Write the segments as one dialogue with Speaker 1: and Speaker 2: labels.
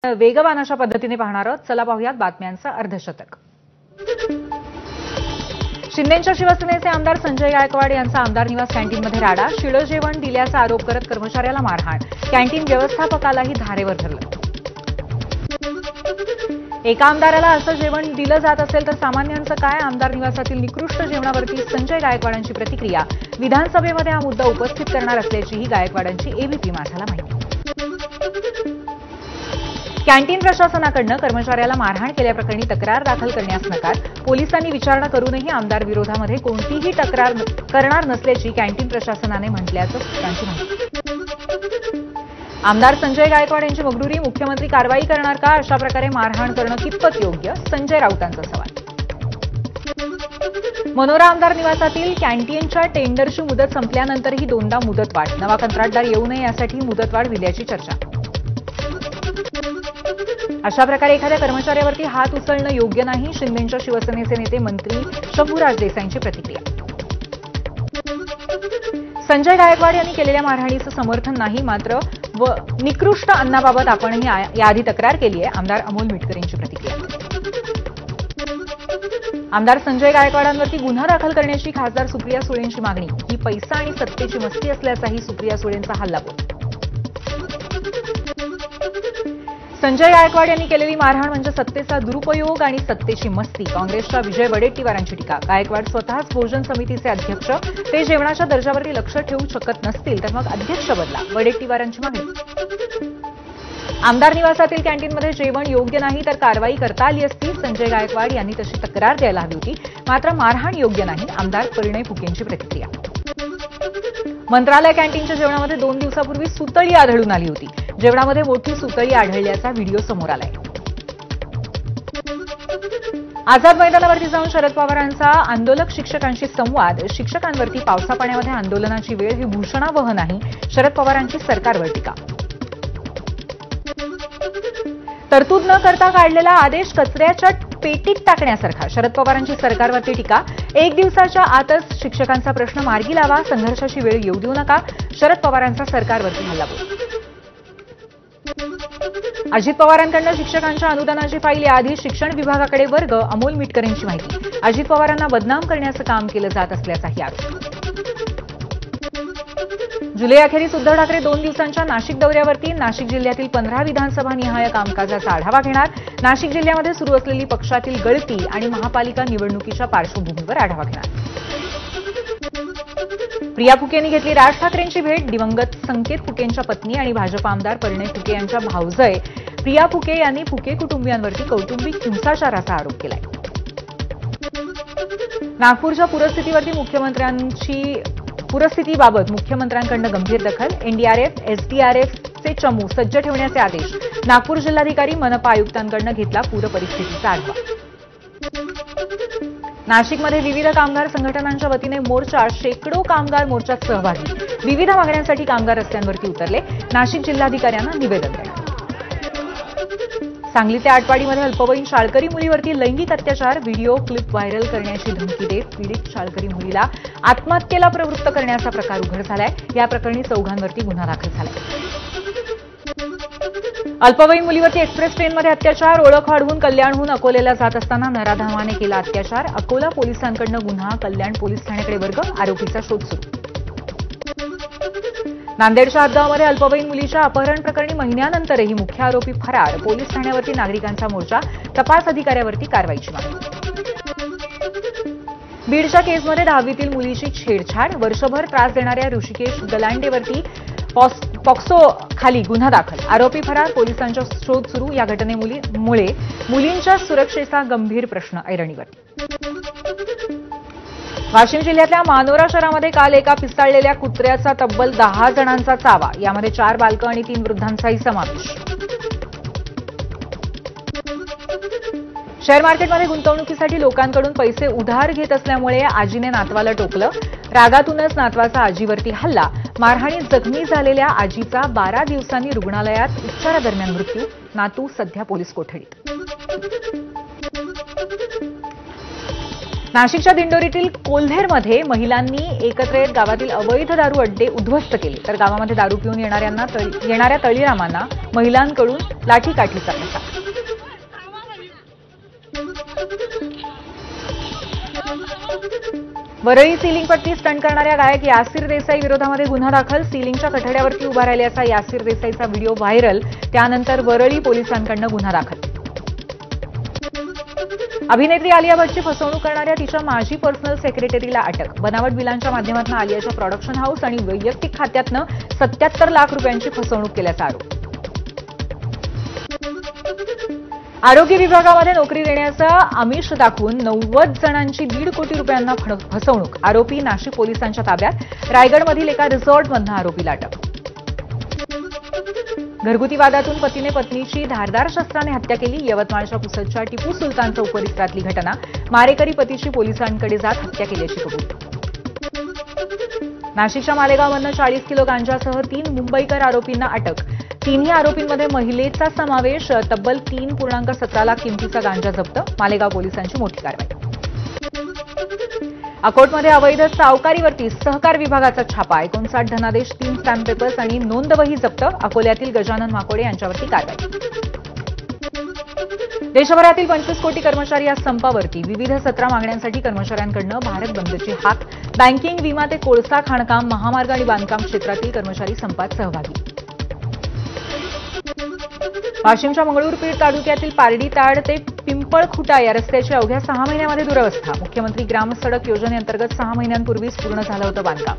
Speaker 1: वेगवान अशा पद्धतीने पाहणार आहोत. चला पाहूयात बातम्यांचं अर्धशतक. शिंदेंच्या शिवसेनेचे आमदार संजय गायकवाड यांचा आमदार निवास कॅन्टीनमध्ये राडा. शिळं जेवण दिल्याचा आरोप करत कर्मचाऱ्याला मारहाण. कॅन्टीन व्यवस्थापकालाही धारेवर धरलं. एका आमदाराला असं जेवण दिलं जात असेल तर सामान्यांचं काय? आमदार निवासातील निकृष्ट जेवणावरती संजय गायकवाडांची प्रतिक्रिया. विधानसभेमध्ये हा मुद्दा उपस्थित करणार असल्याचीही गायकवाडांची एबीपी माझाला माहिती. कॅन्टीन प्रशासनाकडून कर्मचाऱ्याला मारहाण केल्याप्रकरणी तक्रार दाखल करण्यास नकार. पोलिसांनी विचारणा करूनही आमदार विरोधामध्ये कोणतीही तक्रार करणार नसल्याची कॅन्टीन प्रशासनाने म्हटल्याचं सूत्रांची माहिती. आमदार संजय गायकवाड यांची मगरुरी. मुख्यमंत्री कारवाई करणार का? अशा प्रकारे मारहाण करणं कितपत योग्य? संजय राऊतांचा सवाल. मनोरा आमदार निवासातील कॅन्टीनच्या टेंडरची मुदत संपल्यानंतरही दोनदा मुदतवाढ. नवा कंत्राटदार येऊ नये यासाठी मुदतवाढ दिल्याची चर्चा. अशा प्रकारे एखाद्या कर्मचाऱ्यावरती हात उचलणं योग्य नाही. शिंदेंच्या शिवसेनेचे नेते मंत्री शंभूराज देसाईंची प्रतिक्रिया. संजय गायकवाड यांनी केलेल्या मारहाणीचं समर्थन नाही, मात्र निकृष्ट अन्नाबाबत आपणही याआधी तक्रार केली आहे. आमदार अमोल मिटकर यांची प्रतिक्रिया. आमदार संजय गायकवाडांवरती गुन्हा दाखल करण्याची खासदार सुप्रिया सुळेंची मागणी. ही पैसा आणि सत्तेची मस्ती असल्याचाही सुप्रिया सुळेंचा हल्लाबोल. संजय गायकवाड यांनी केलेली मारहाण म्हणजे सत्तेचा दुरुपयोग आणि सत्तेची मस्ती. काँग्रेसच्या विजय वडेट्टीवारांची टीका. गायकवाड स्वतःच भोजन समितीचे अध्यक्ष. ते जेवणाच्या दर्जावरती लक्ष ठेवू शकत नसतील तर मग अध्यक्ष बदला. वडेट्टीवारांची मागणी. आमदार निवासातील कॅन्टीनमध्ये जेवण योग्य नाही तर कारवाई करता आली असती. संजय गायकवाड यांनी तशी तक्रार द्यायला हवी होती, मात्र मारहाण योग्य नाही. आमदार परिणय फुकेंची प्रतिक्रिया. मंत्रालय कॅन्टीनच्या जेवणामध्ये 2 दिवसापूर्वी सुतळी आढळून आली होती. जेवणामध्ये मोठी सुतळी आढळल्याचा व्हिडिओ समोर आलाय. आझाद मैदानावरती जाऊन शरद पवारांचा आंदोलक शिक्षकांशी संवाद. शिक्षकांवरती पावसापाण्यामध्ये आंदोलनाची वेळ ही भूषणावह नाही. शरद पवारांची सरकारवर टीका. तरतूद न करता काढलेला आदेश कचऱ्याच्या पेटीत टाकण्यासारखा. शरद पवारांची सरकारवरती टीका. 1 दिवसाच्या आतच शिक्षकांचा प्रश्न मार्गी लावा. संघर्षाची वेळ येऊ देऊ नका. शरद पवारांचा सरकारवरती हल्लाबोल. अजित पवारांकडून शिक्षकांच्या अनुदानाची फाईल. याआधी शिक्षण विभागाकडे वर्ग. अमोल मिटकर यांची माहिती. अजित पवारांना बदनाम करण्याचं काम केलं जात असल्याचाही आरोप. जुलै अखेरीस उद्धव ठाकरे 2 दिवसांच्या नाशिक दौऱ्यावरती. नाशिक जिल्ह्यातील 15 विधानसभा निहाय कामकाजाचा आढावा घेणार. नाशिक जिल्ह्यामध्ये सुरू असलेली पक्षातील गळती आणि महापालिका निवडणुकीच्या पार्श्वभूमीवर आढावा घेणार. प्रिया फुके यांनी घेतली राज ठाकरेंची भेट. दिवंगत संकेत फुकेंच्या पत्नी आणि भाजपा आमदार परिणय फुके यांच्या भावजय प्रिया फुके यांनी फुके कुटुंबियांवरती कौटुंबिक हिंसाचाराचा आरोप केलाय. नागपूरच्या पूरस्थितीबाबत मुख्यमंत्र्यांकडून गंभीर दखल. एनडीआरएफ, एसडीआरएफचे चमू सज्ज ठेवण्याचे आदेश. नागपूर जिल्हाधिकारी मनपा आयुक्तांकडून घेतला पूर परिस्थितीचा आढावा. नाशिकमध्ये विविध कामगार संघटनांच्या वतीने मोर्चा. शेकडो कामगार मोर्चात सहभागी. विविध मागण्यांसाठी कामगार रस्त्यांवरती उतरले. नाशिक जिल्हाधिकाऱ्यांना निवेदन देण्यात. सांगली ते आटपाडीमध्ये अल्पवयीन शाळकरी मुलीवरती लैंगिक अत्याचार. व्हिडिओ क्लिप व्हायरल करण्याची धमकी देत पीडित शाळकरी मुलीला आत्महत्येला प्रवृत्त करण्याचा प्रकार उघड झालाय. या प्रकरणी 4 जणांवरती गुन्हा दाखल झालाय. अल्पवयीन मुलीवरती एक्सप्रेस ट्रेनमध्ये अत्याचार. ओळख वाढवून कल्याणहून अकोल्याला जात असताना नराधमाने केला अत्याचार. अकोला पोलिसांकडून गुन्हा. कल्याण पोलीस ठाण्याकडे वर्ग. आरोपीचा शोध सुरू. नांदेडच्या हदगावमध्ये अल्पवयीन मुलीच्या अपहरण प्रकरणी महिन्यानंतरही मुख्य आरोपी फरार. पोलीस ठाण्यावरती नागरिकांचा मोर्चा. तपास अधिकाऱ्यावरती कारवाईची मागणी. बीडच्या केसमध्ये 10वीतील मुलीची छेडछाड. वर्षभर त्रास देणाऱ्या ऋषिकेश गलांडेवरती पॉक्सो खाली गुन्हा दाखल. आरोपी फरार. पोलिसांचा शोध सुरू. या घटनेमुळे मुलींच्या सुरक्षेचा गंभीर प्रश्न ऐरणीवर. वाशिम जिल्ह्यातल्या मानोरा शहरामध्ये काल एका पिसाळलेल्या कुत्र्याचा तब्बल 10 जणांचा चावा. यामध्ये 4 बालकं आणि 3 वृद्धांचाही समावेश. शेअर मार्केटमध्ये गुंतवणुकीसाठी लोकांकडून पैसे उधार घेत असल्यामुळे आजीने नातवाला टोकलं. रागातूनच नातवाचा आजीवरती हल्ला. मारहाणीत जखमी झालेल्या आजीचा 12 दिवसांनी रुग्णालयात उपचारादरम्यान मृत्यू. नातू सध्या पोलीस कोठडीत. नाशिकच्या दिंडोरीतील कोल्हेरमध्ये महिलांनी एकत्र येत गावातील अवैध दारू अड्डे उद्ध्वस्त केले, तर गावामध्ये दारू पिऊन येणाऱ्या तळीरामांना महिलांकडून लाठीकाठीचा प्रकार. वरळी सीलिंगपट्टी स्टंट करणाऱ्या गायक यासिर देसाई विरोधामध्ये गुन्हा दाखल. सीलिंगच्या कठड्यावरती उभा राहिल्याचा यासिर देसाईचा व्हिडिओ व्हायरल. त्यानंतर वरळी पोलिसांकडून गुन्हा दाखल. अभिनेत्री आलिया भट्टची फसवणूक करणाऱ्या तिच्या माजी पर्सनल सेक्रेटरीला अटक. बनावट बिलांच्या माध्यमातून आलियाच्या प्रोडक्शन हाऊस आणि वैयक्तिक खात्यातनं 77 लाख रुपयांची फसवणूक केल्याचा आरोप. आरोग्य विभागामध्ये नोकरी देण्याचा आमिष दाखवून 90 जणांची 1.5 कोटी रुपयांना फसवणूक. आरोपी नाशिक पोलिसांच्या ताब्यात. रायगडमधील एका रिसॉर्टमधून आरोपीला अटक. घरगुती वादातून पतीने पत्नीची धारदार शस्त्राने हत्या केली. यवतमाळच्या पुसदच्या टिपू सुलतान चौक परिसरातली घटना. मारेकरी पतीची पोलिसांकडे जात हत्या केल्याची कबुली. नाशिकच्या मालेगावमधून 40 किलो गांजासह 3 मुंबईकर आरोपींना अटक. तिन्ही आरोपींमध्ये महिलेचा समावेश. तब्बल 3.17 लाख किमतीचा गांजा जप्त. मालेगाव पोलिसांची मोठी कारवाई. अकोटमध्ये अवैध सावकारीवरती सहकार विभागाचा छापा. 59 धनादेश, 3 स्टॅम्प पेपर्स आणि नोंदवही जप्त. अकोल्यातील गजानन माकोडे यांच्यावरती कारवाई. देशभरातील 25 कोटी कर्मचारी आज संपावरती. विविध 17 मागण्यांसाठी कर्मचाऱ्यांकडून भारत बंदची हाक. बँकिंग, विमा ते कोळसा, खाणकाम, महामार्ग आणि बांधकाम क्षेत्रातील कर्मचारी संपात सहभागी. वाशिमच्या मंगळूरपीर तालुक्यातील पारडीताड ते पिंपळखुटा या रस्त्याची अवघ्या 6 महिन्यामध्ये दुरवस्था. मुख्यमंत्री ग्रामसडक योजनेअंतर्गत 6 महिन्यांपूर्वीच पूर्ण झालं होतं बांधकाम.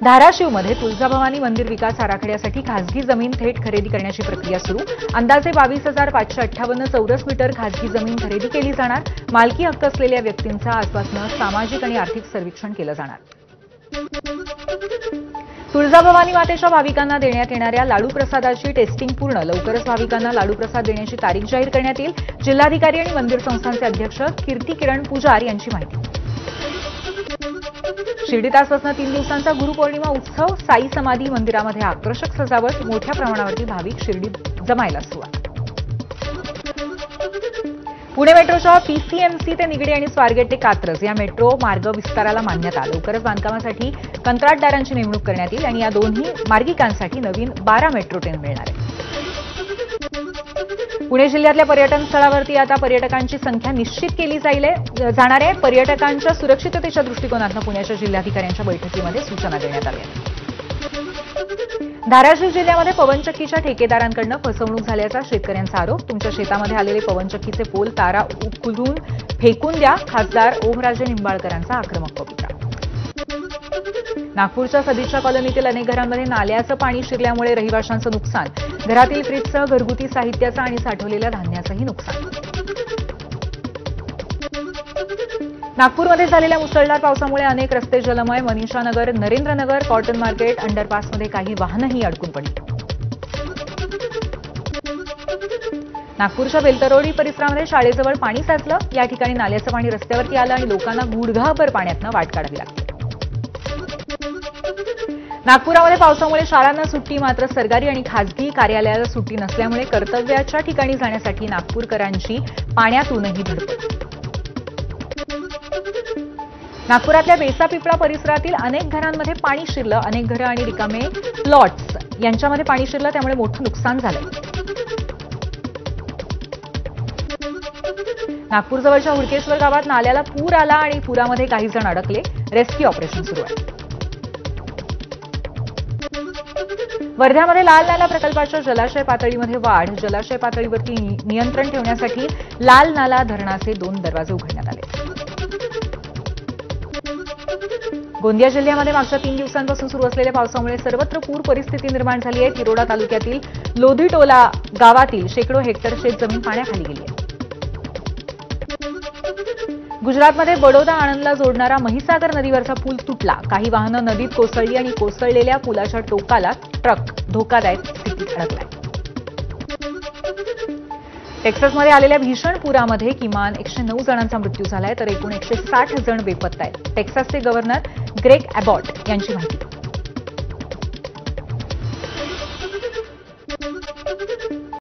Speaker 1: धाराशिवमध्ये तुळजाभवानी मंदिर विकास आराखड्यासाठी खासगी जमीन थेट खरेदी करण्याची प्रक्रिया सुरू. अंदाजे 22,558 चौरस मीटर खासगी जमीन खरेदी केली जाणार. मालकी हक्क असलेल्या व्यक्तींचा आजपासून सामाजिक आणि आर्थिक सर्वेक्षण केलं जाणार. तुळजाभवानी मातेच्या भाविकांना देण्यात येणाऱ्या लाडू प्रसादाची टेस्टिंग पूर्ण. लवकरच भाविकांना लाडू प्रसाद देण्याची तारीख जाहीर करण्यात येईल. जिल्हाधिकारी आणि मंदिर संस्थांचे अध्यक्ष कीर्ती किरण पुजार यांची माहिती. शिर्डीत आजपासून 3 दिवसांचा गुरुपौर्णिमा उत्सव. साई समाधी मंदिरामध्ये आकर्षक सजावट. मोठ्या प्रमाणावरती भाविक शिर्डीत जमायला सुरुवात. पुणे मेट्रोच्या पीसीएमसी ते निगडी आणि स्वारगेट ते कात्रज या मेट्रो मार्ग विस्ताराला मान्यता. लवकरच बांधकामासाठी कंत्राटदारांची नेमणूक करण्यात येईल आणि या दोन्ही मार्गिकांसाठी नवीन 12 मेट्रो ट्रेन मिळणार आहे. पुणे जिल्ह्यातल्या पर्यटन स्थळावरती आता पर्यटकांची संख्या निश्चित केली जाणार आहे. पर्यटकांच्या सुरक्षिततेच्या दृष्टिकोनातून पुण्याच्या जिल्हाधिकाऱ्यांच्या बैठकीमध्ये सूचना देण्यात आल्या. धाराशिव जिल्ह्यामध्ये पवनचक्कीच्या ठेकेदारांकडून फसवणूक झाल्याचा शेतकऱ्यांचा आरोप. तुमच्या शेतामध्ये आलेले पवनचक्कीचे पोल तारा उकलून फेकून द्या. खासदार ओमराजे निंबाळकरांचा आक्रमक पवित्रा. नागपूरच्या सदिच्छा कॉलनीतील अनेक घरांमध्ये नाल्याचं पाणी शिरल्यामुळे रहिवाशांचं नुकसान. घरातील फ्रीजसह घरगुती साहित्याचं आणि साठवलेल्या धान्याचंही नुकसान. नागपूरमध्ये झालेल्या मुसळधार पावसामुळे अनेक रस्ते जलमय. मनीषानगर, नरेंद्रनगर, कॉटन मार्केट, अंडरपासमध्ये काही वाहनंही अडकून पडली. नागपूरच्या बेलतरोडी परिसरामध्ये शाळेजवळ पाणी साचलं. या ठिकाणी नाल्याचं पाणी रस्त्यावरती आलं आणि लोकांना गुडघाभर पाण्यातनं वाट काढावी लागते. नागपुरामध्ये पावसामुळे शाळांना सुट्टी. मात्र सरकारी आणि खासगी कार्यालयाला सुट्टी नसल्यामुळे कर्तव्याच्या ठिकाणी जाण्यासाठी नागपूरकरांची पाण्यातूनही धडपड. नागपुरातल्या बेसापिपळा परिसरातील अनेक घरांमध्ये पाणी शिरलं. अनेक घरं आणि रिकामे प्लॉट्स यांच्यामध्ये पाणी शिरलं, त्यामुळे मोठं नुकसान झालंय. नागपूरजवळच्या हुडकेश्वर गावात नाल्याला पूर आला आणि पुरामध्ये काही जण अडकले. रेस्क्यू ऑपरेशन सुरू आहे. वर्ध्यामध्ये लाल नाला प्रकल्पाच्या जलाशय पातळीमध्ये वाढ. जलाशय पातळीवरती नियंत्रण ठेवण्यासाठी लाल नाला धरणाचे 2 दरवाजे उघडण्यात आले. गोंदिया जिल्ह्यामध्ये मागच्या 3 दिवसांपासून सुरू असलेल्या पावसामुळे सर्वत्र पूर परिस्थिती निर्माण झाली आहे. तिरोडा तालुक्यातील लोधीटोला गावातील शेकडो हेक्टर शेतजमीन पाण्याखाली गेली आहे. गुजरातमध्ये बडोदा आणंदला जोडणारा महिसागर नदीवरचा पूल तुटला. काही वाहनं नदीत कोसळली आणि कोसळलेल्या पुलाच्या टोकाला ट्रक धोकादायक स्थितीत अडकलाय. टेक्सासमध्ये आलेल्या भीषण पुरामध्ये किमान 109 जणांचा मृत्यू झालाय, तर एकूण 160 जण बेपत्ता आहेत. टेक्सासचे गव्हर्नर ग्रेग अबॉट यांची माहिती.